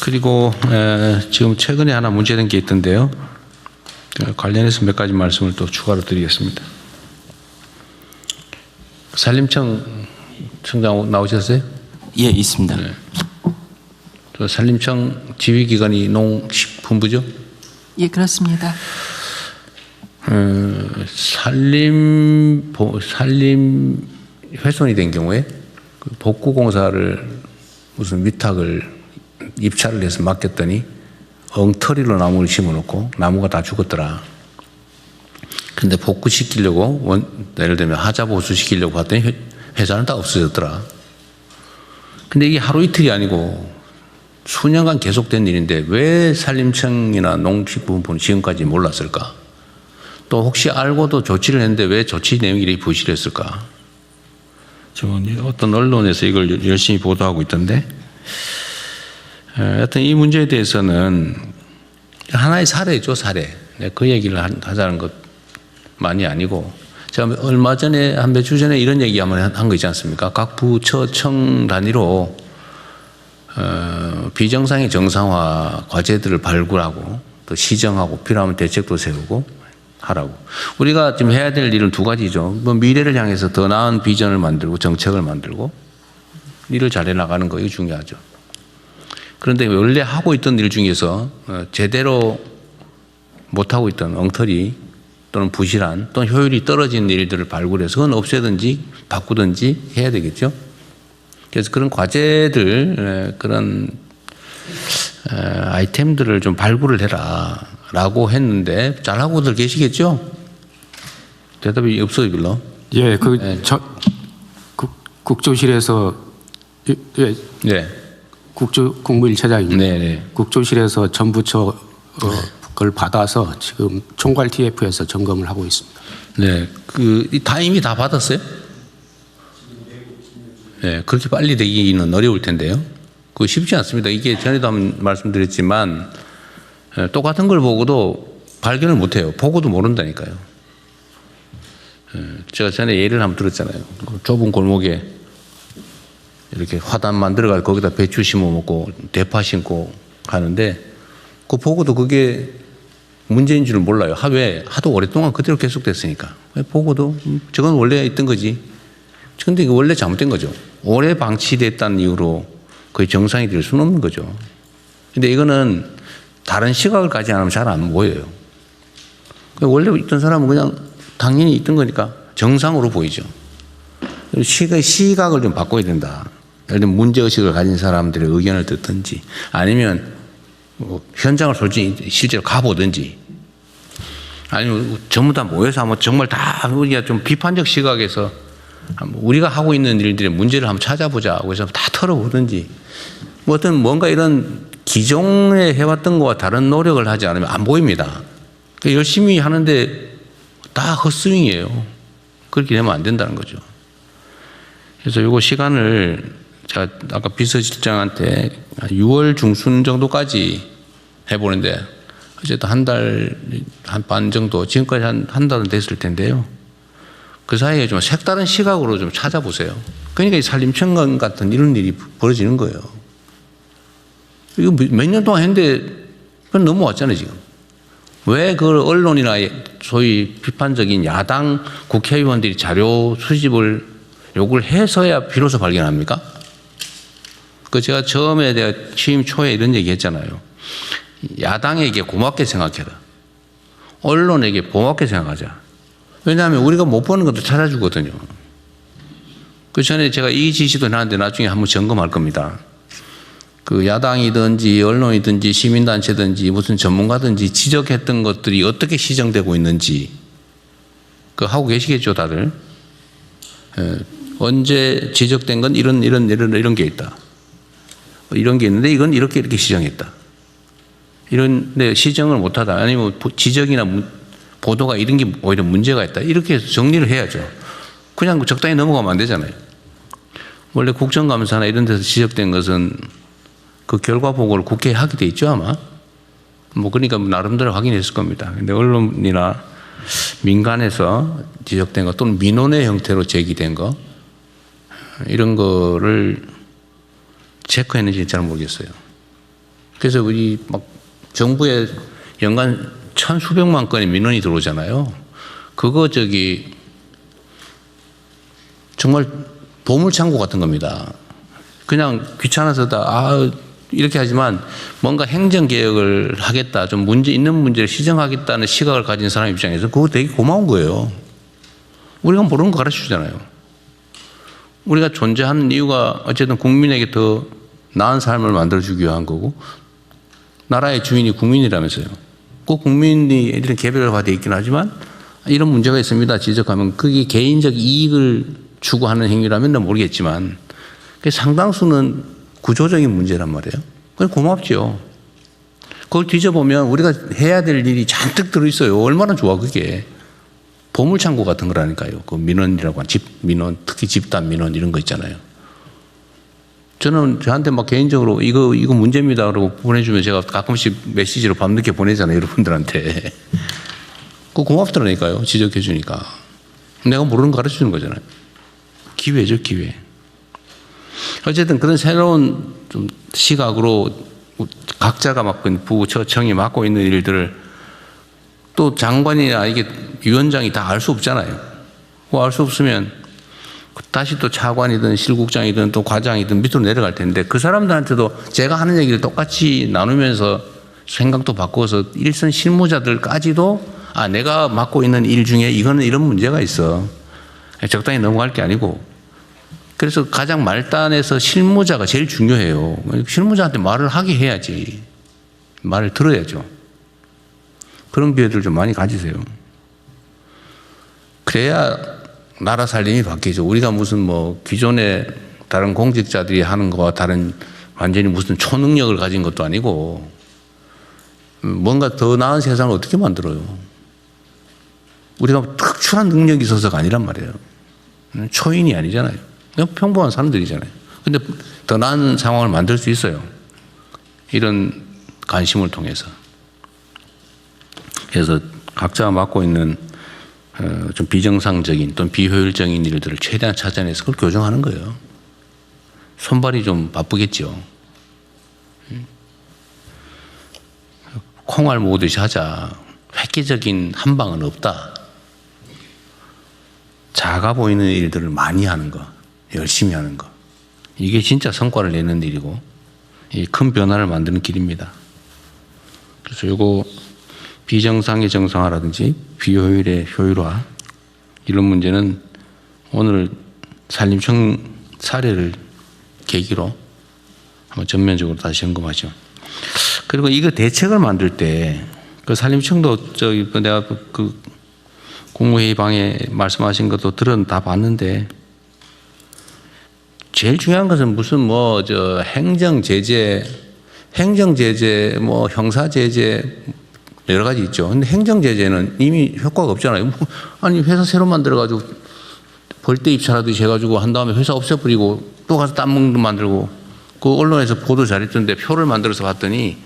그리고 지금 최근에 하나 문제된 게 있던데요. 관련해서 몇 가지 말씀을 또 추가로 드리겠습니다. 산림청 청장 나오셨어요? 예, 있습니다. 네. 또 산림청 지휘기관이 농식품부죠? 예, 그렇습니다. 산림 훼손이 된 경우에 그 복구공사를 무슨 위탁을 입찰을 해서 맡겼더니 엉터리로 나무를 심어놓고 나무가 다 죽었더라. 근데 복구시키려고 예를 들면 하자 보수시키려고 봤더니 회사는 다 없어졌더라. 근데 이게 하루 이틀이 아니고 수년간 계속된 일인데 왜 산림청이나 농식품부는 지금까지 몰랐을까? 또 혹시 알고도 조치를 했는데 왜 조치 내용이 이렇게 부실했을까? 지금 어떤 언론에서 이걸 열심히 보도하고 있던데 하여튼 이 문제에 대해서는 하나의 사례죠, 사례. 그 얘기를 하자는 것만이 아니고 제가 얼마 전에 한 몇 주 전에 이런 얘기 한번 한 거 있지 않습니까? 각 부처 청 단위로 비정상의 정상화 과제들을 발굴하고 또 시정하고 필요하면 대책도 세우고 하라고. 우리가 지금 해야 될 일은 두 가지죠. 뭐 미래를 향해서 더 나은 비전을 만들고 정책을 만들고 일을 잘해 나가는 거 이거 중요하죠. 그런데 원래 하고 있던 일 중에서 제대로 못하고 있던 엉터리 또는 부실한 또는 효율이 떨어진 일들을 발굴해서 그건 없애든지 바꾸든지 해야 되겠죠. 그래서 그런 과제들 그런 아이템들을 좀 발굴을 해라 라고 했는데 잘하고들 계시겠죠? 대답이 없어요 별로. 예, 국조실에서 예, 네. 국무일차장입니다. 네네. 국조실에서 전부처 그걸 받아서 지금 총괄 TF에서 점검을 하고 있습니다. 네, 다 이미 다 받았어요? 네, 그렇게 빨리 되기는 어려울 텐데요. 그거 쉽지 않습니다. 이게 전에도 한번 말씀드렸지만 똑같은 걸 보고도 발견을 못해요. 보고도 모른다니까요. 제가 전에 예를 한번 들었잖아요. 좁은 골목에 이렇게 화단 만들어가지고 거기다 배추 심어 먹고 대파 심고 가는데 그 보고도 그게 문제인 줄 몰라요. 왜? 하도 오랫동안 그대로 계속됐으니까. 보고도 저건 원래 있던 거지. 근데 이거 원래 잘못된 거죠. 오래 방치됐다는 이유로 거의 정상이 될 수는 없는 거죠. 근데 이거는 다른 시각을 가지 않으면 잘 안 보여요. 원래 있던 사람은 그냥 당연히 있던 거니까 정상으로 보이죠. 시각을 좀 바꿔야 된다. 예를 들면 문제의식을 가진 사람들의 의견을 듣든지 아니면 현장을 솔직히 실제로 가보든지 아니면 전부 다 모여서 한번 정말 다 우리가 좀 비판적 시각에서 우리가 하고 있는 일들의 문제를 한번 찾아보자고 해서 다 털어보든지 뭐 어떤 뭔가 이런 기존에 해왔던 것과 다른 노력을 하지 않으면 안 보입니다. 열심히 하는데 다 헛스윙이에요. 그렇게 되면 안 된다는 거죠. 그래서 요거 시간을 제가 아까 비서실장한테 6월 중순 정도까지 해보는데 어쨌든 한 달 한 반 정도 지금까지 한 달은 됐을 텐데요. 그 사이에 좀 색다른 시각으로 좀 찾아보세요. 그러니까 이 산림청 같은 이런 일이 벌어지는 거예요. 이거 몇 년 동안 했는데 그건 넘어왔잖아요 지금. 왜 그걸 언론이나 소위 비판적인 야당 국회의원들이 자료 수집을 요구를 해서야 비로소 발견합니까? 제가 처음에 내가 취임 초에 이런 얘기 했잖아요. 야당에게 고맙게 생각해라. 언론에게 고맙게 생각하자. 왜냐하면 우리가 못 보는 것도 찾아주거든요. 그 전에 제가 이 지시도 나는데 나중에 한번 점검할 겁니다. 그 야당이든지 언론이든지 시민단체든지 무슨 전문가든지 지적했던 것들이 어떻게 시정되고 있는지 그 하고 계시겠죠 다들. 언제 지적된 건 이런 게 있다. 이런 게 있는데 이건 이렇게 시정했다. 이런데 시정을 못하다. 아니면 지적이나 보도가 이런 게 오히려 문제가 있다. 이렇게 해서 정리를 해야죠. 그냥 적당히 넘어가면 안 되잖아요. 원래 국정감사나 이런 데서 지적된 것은 그 결과 보고를 국회에 하게 돼 있죠 아마. 그러니까 나름대로 확인했을 겁니다. 근데 언론이나 민간에서 지적된 것 또는 민원의 형태로 제기된 거 이런 거를 체크했는지 잘 모르겠어요. 그래서 우리 막 정부에 연간 천수백만 건의 민원이 들어오잖아요. 그거 정말 보물창고 같은 겁니다. 그냥 귀찮아서 이렇게 하지만 뭔가 행정개혁을 하겠다, 좀 문제 있는 문제를 시정하겠다는 시각을 가진 사람 입장에서 그거 되게 고마운 거예요. 우리가 모르는 거 가르쳐 주잖아요. 우리가 존재하는 이유가 어쨌든 국민에게 더 나은 삶을 만들어주기 위한 거고, 나라의 주인이 국민이라면서요. 꼭 국민이 이런 개별화되어 있긴 하지만 이런 문제가 있습니다 지적하면 그게 개인적 이익을 추구하는 행위라면 난 모르겠지만 상당수는 구조적인 문제란 말이에요. 그건 고맙죠. 그걸 뒤져보면 우리가 해야 될 일이 잔뜩 들어있어요. 얼마나 좋아 그게. 보물창고 같은 거라니까요. 그 민원이라고 한 민원, 특히 집단 민원 이런 거 있잖아요. 저는 저한테 막 개인적으로 이거 문제입니다 라고 보내주면 제가 가끔씩 메시지로 밤늦게 보내잖아요. 여러분들한테. 그거 고맙더라니까요. 지적해 주니까. 내가 모르는 거 가르쳐 주는 거잖아요. 기회죠, 기회. 어쨌든 그런 새로운 좀 시각으로 각자가 맡고 있는 부처청이 맡고 있는 일들을 또 장관이나 이게 위원장이 다 알 수 없잖아요. 그거 알 수 없으면 다시 또 차관이든 실국장이든 또 과장이든 밑으로 내려갈 텐데 그 사람들한테도 제가 하는 얘기를 똑같이 나누면서 생각도 바꿔서 일선 실무자들까지도 내가 맡고 있는 일 중에 이거는 이런 문제가 있어. 적당히 넘어갈 게 아니고. 그래서 가장 말단에서 실무자가 제일 중요해요. 실무자한테 말을 하게 해야지. 말을 들어야죠. 그런 기회들 좀 많이 가지세요. 그래야 나라 살림이 바뀌죠. 우리가 무슨 기존의 다른 공직자들이 하는 거와 다른 완전히 무슨 초능력을 가진 것도 아니고 뭔가 더 나은 세상을 어떻게 만들어요. 우리가 특출한 능력이 있어서가 아니란 말이에요. 초인이 아니잖아요. 그냥 평범한 사람들이잖아요. 근데 더 나은 상황을 만들 수 있어요. 이런 관심을 통해서. 그래서 각자가 맡고 있는 좀 비정상적인 또는 비효율적인 일들을 최대한 찾아내서 그걸 교정하는 거예요. 손발이 좀 바쁘겠죠. 콩알 모으듯이 하자. 획기적인 한 방은 없다. 작아 보이는 일들을 많이 하는 거, 열심히 하는 거. 이게 진짜 성과를 내는 일이고 이 큰 변화를 만드는 길입니다. 그래서 이거 비정상의 정상화라든지 비효율의 효율화 이런 문제는 오늘 산림청 사례를 계기로 한번 전면적으로 다시 점검하죠. 그리고 이거 대책을 만들 때 그 산림청도 내가 그 국무회의 방에 말씀하신 것도 다 봤는데 제일 중요한 것은 무슨 행정제재, 형사제재 여러 가지 있죠. 근데 행정제재는 이미 효과가 없잖아요. 아니 회사 새로 만들어가지고 벌떼 입찰하듯이 해가지고 한 다음에 회사 없애버리고 또 가서 딴 몽도 만들고 그 언론에서 보도 잘했던데 표를 만들어서 봤더니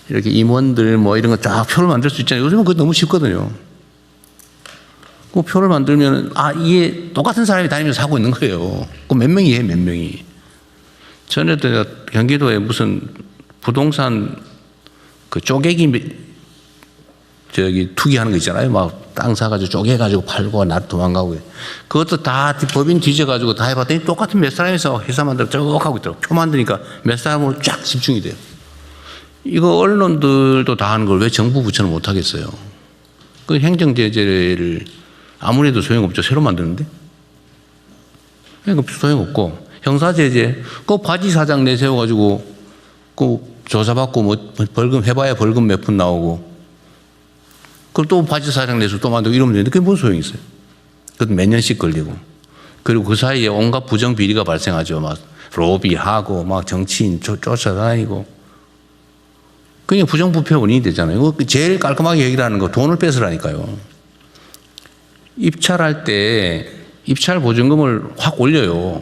이렇게 임원들 이런 거 쫙 표를 만들 수 있잖아요. 요즘은 그거 너무 쉽거든요. 그 표를 만들면 이게 똑같은 사람이 다니면서 하고 있는 거예요. 그 몇 명이 해, 몇 명이. 전에도 내가 경기도에 무슨 부동산 그 쪼개기 투기하는 거 있잖아요. 막 땅 사가지고 쪼개가지고 팔고 나 도망가고. 그것도 다 법인 뒤져가지고 다 해봤더니 똑같은 몇 사람에서 회사 만들어 쭉 하고 있더라고. 표 만드니까 몇 사람으로 쫙 집중이 돼요. 이거 언론들도 다 하는 걸 왜 정부 부처는 못 하겠어요. 그 행정제재를 아무래도 소용없죠. 새로 만드는데. 그러니까 소용없고. 형사제재, 그 바지 사장 내세워가지고 그 조사받고 벌금 해봐야 벌금 몇 푼 나오고 그걸 또 바지 사장 내서 또 만들고 이러면 되는데 그게 뭔 소용이 있어요. 그것도 몇 년씩 걸리고. 그리고 그 사이에 온갖 부정비리가 발생하죠. 막 로비하고 막 정치인 쫓아다니고. 그게 부정부패 원인이 되잖아요. 제일 깔끔하게 얘기를 하는 거 돈을 뺏으라니까요. 입찰할 때 입찰 보증금을 확 올려요.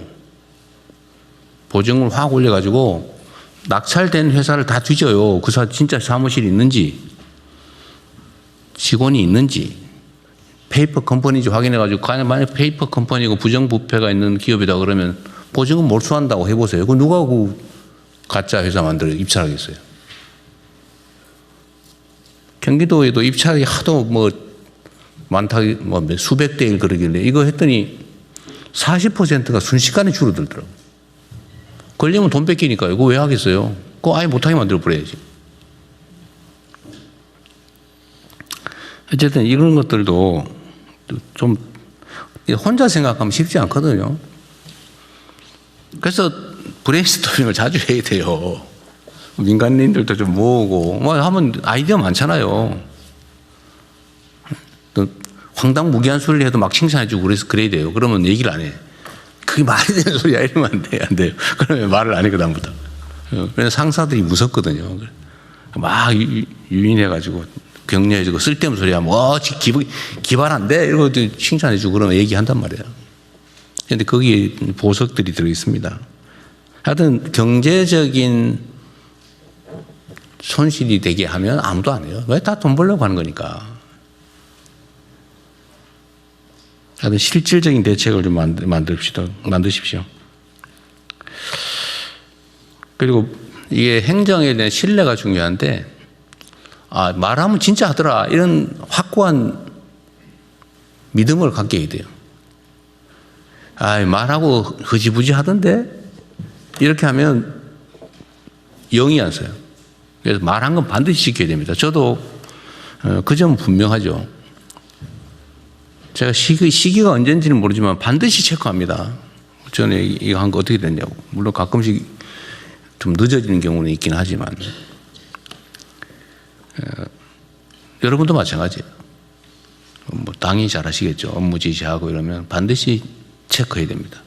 보증금을 확 올려가지고 낙찰된 회사를 다 뒤져요. 그 진짜 사무실이 있는지 직원이 있는지 페이퍼 컴퍼니인지 확인해가지고 만약 페이퍼 컴퍼니고 부정부패가 있는 기업이다 그러면 보증금 몰수한다고 해보세요. 그 누가 그 가짜 회사 만들어 입찰하겠어요. 경기도에도 입찰이 하도 뭐 많다, 뭐 수백 대 1 그러길래 이거 했더니 40%가 순식간에 줄어들더라고요. 걸리면 돈 뺏기니까 이거 왜 하겠어요? 그거 아예 못하게 만들어 버려야지. 어쨌든 이런 것들도 좀 혼자 생각하면 쉽지 않거든요. 그래서 브레인스토밍을 자주 해야 돼요. 민간인들도 좀 모으고 뭐 하면 아이디어 많잖아요. 또 황당무계한 소리를 해도 막 칭찬해주고 그래서 그래야 돼요. 그러면 얘기를 안 해. 그게 말이 되는 소리야 이러면 안 돼요. 그러면 말을 안 해 그다음부터. 그래서 상사들이 무섭거든요. 막 유인해가지고 격려해주고 쓸데없는 소리 하면 기발한데 이러고 칭찬해주고 그러면 얘기한단 말이에요. 그런데 거기에 보석들이 들어있습니다. 하여튼 경제적인 손실이 되게 하면 아무도 안 해요. 왜? 다 돈 벌려고 하는 거니까. 하여튼 실질적인 대책을 좀 만드십시오. 그리고 이게 행정에 대한 신뢰가 중요한데, 말하면 진짜 하더라. 이런 확고한 믿음을 갖게 해야 돼요. 말하고 흐지부지 하던데? 이렇게 하면 영이 안 써요. 그래서 말한 건 반드시 지켜야 됩니다. 저도 그 점은 분명하죠. 제가 시기가 언제인지는 모르지만 반드시 체크합니다. 전에 이거 한 거 어떻게 됐냐고. 물론 가끔씩 좀 늦어지는 경우는 있긴 하지만 여러분도 마찬가지예요. 뭐 당연히 잘 아시겠죠. 업무 지시하고 이러면 반드시 체크해야 됩니다.